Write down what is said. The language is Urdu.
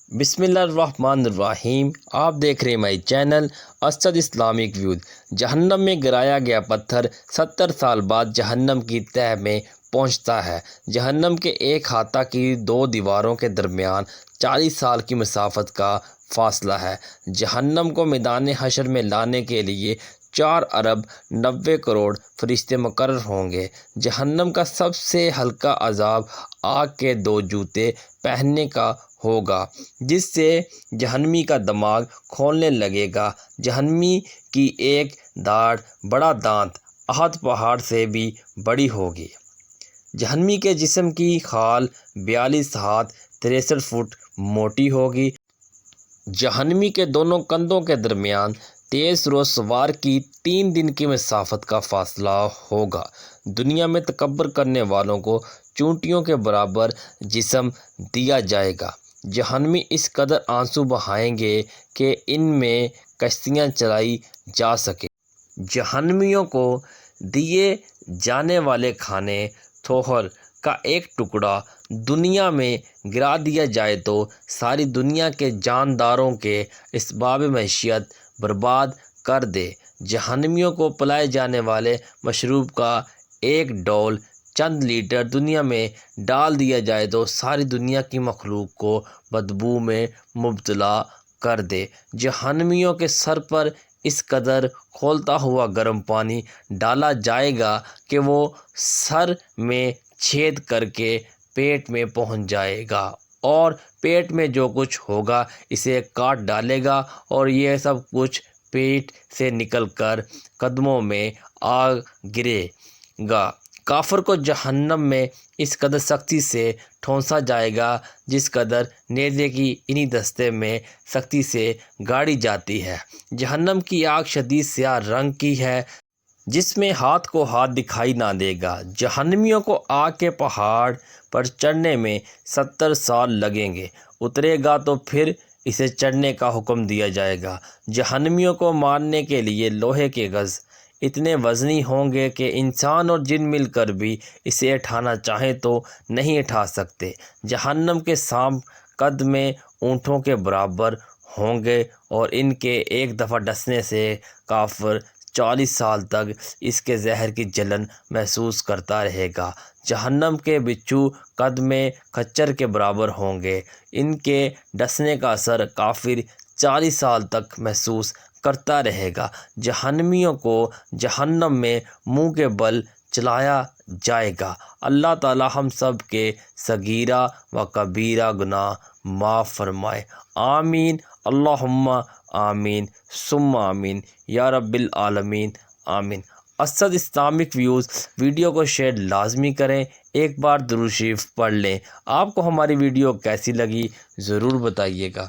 بسم اللہ الرحمن الرحیم۔ آپ دیکھ رہے ہیں my channel Asad Islamic views. جہنم میں گرایا گیا پتھر 70 سال بعد جہنم کی تہہ میں پہنچتا ہے۔ جہنم کے ایک ہاتھہ کی دو دیواروں کے درمیان 40 سال کی مسافت کا فاصلہ ہے۔ جہنم کو میدان حشر میں لانے کے لیے 4 ارب 90 کروڑ فرشتے مقرر ہوں گے۔ جہنم کا سب سے ہلکا عذاب آگ کے 2 جوتے پہننے کا ہوگا، جس سے جہنمی کا دماغ کھولنے لگے گا۔ جہنمی کی ایک داڑھ بڑا دانت احد پہاڑ سے بھی بڑی ہوگی۔ جہنمی کے جسم کی کھال 42 ہاتھ 63 فٹ موٹی ہوگی۔ جہنمی کے دونوں کندھوں کے درمیان تیز رو سوار کی 3 دن کی مسافت کا فاصلہ ہوگا۔ دنیا میں تکبر کرنے والوں کو چونٹیوں کے برابر جسم دیا جائے گا۔ جہنمی اس قدر آنسو بہائیں گے کہ ان میں کشتیاں چلائی جا سکیں۔ جہنمیوں کو دیے جانے والے کھانے تھوہر کا ایک ٹکڑا دنیا میں گرا دیا جائے تو ساری دنیا کے جانداروں کے اسباب معیشت برباد کر دے۔ جہنمیوں کو پلائے جانے والے مشروب کا ایک ڈول چند لیٹر دنیا میں ڈال دیا جائے تو ساری دنیا کی مخلوق کو بدبو میں مبتلا کر دے۔ جہنمیوں کے سر پر اس قدر کھولتا ہوا گرم پانی ڈالا جائے گا کہ وہ سر میں چھید کر کے پیٹ میں پہنچ جائے گا، اور پیٹ میں جو کچھ ہوگا اسے کاٹ ڈالے گا، اور یہ سب کچھ پیٹ سے نکل کر قدموں میں آ گرے گا۔ کافر کو جہنم میں اس قدر سختی سے ٹھونسا جائے گا جس قدر نیزے کی اینی دستے میں سختی سے گاڑی جاتی ہے۔ جہنم کی آگ شدید سیاہ رنگ کی ہے، جس میں ہاتھ کو ہاتھ دکھائی نہ دے گا۔ جہنمیوں کو آگ کے پہاڑ پر چڑھنے میں 70 سال لگیں گے۔ اترے گا تو پھر اسے چڑھنے کا حکم دیا جائے گا۔ جہنمیوں کو مارنے کے لیے لوہے کے گز اتنے وزنی ہوں گے کہ انسان اور جن مل کر بھی اسے اٹھانا چاہیں تو نہیں اٹھا سکتے۔ جہنم کے سانپ قد میں اونٹوں کے برابر ہوں گے، اور ان کے ایک دفعہ ڈسنے سے کافر 40 سال تک اس کے زہر کی جلن محسوس کرتا رہے گا۔ جہنم کے بچھو قد میں کھچر کے برابر ہوں گے۔ ان کے ڈسنے کا اثر کافر 40 سال تک محسوس کرتا رہے گا۔ جہنمیوں کو جہنم میں منہ کے بل چلایا جائے گا۔ اللہ تعالی ہم سب کے صغیرہ و کبیرہ گناہ معاف فرمائے۔ آمین اللہم آمین ثم آمین یا رب العالمین آمین۔ اسد اسلامک ویوز ویڈیو کو شیئر لازمی کریں۔ ایک بار درود شریف پڑھ لیں۔ آپ کو ہماری ویڈیو کیسی لگی ضرور بتائیے گا۔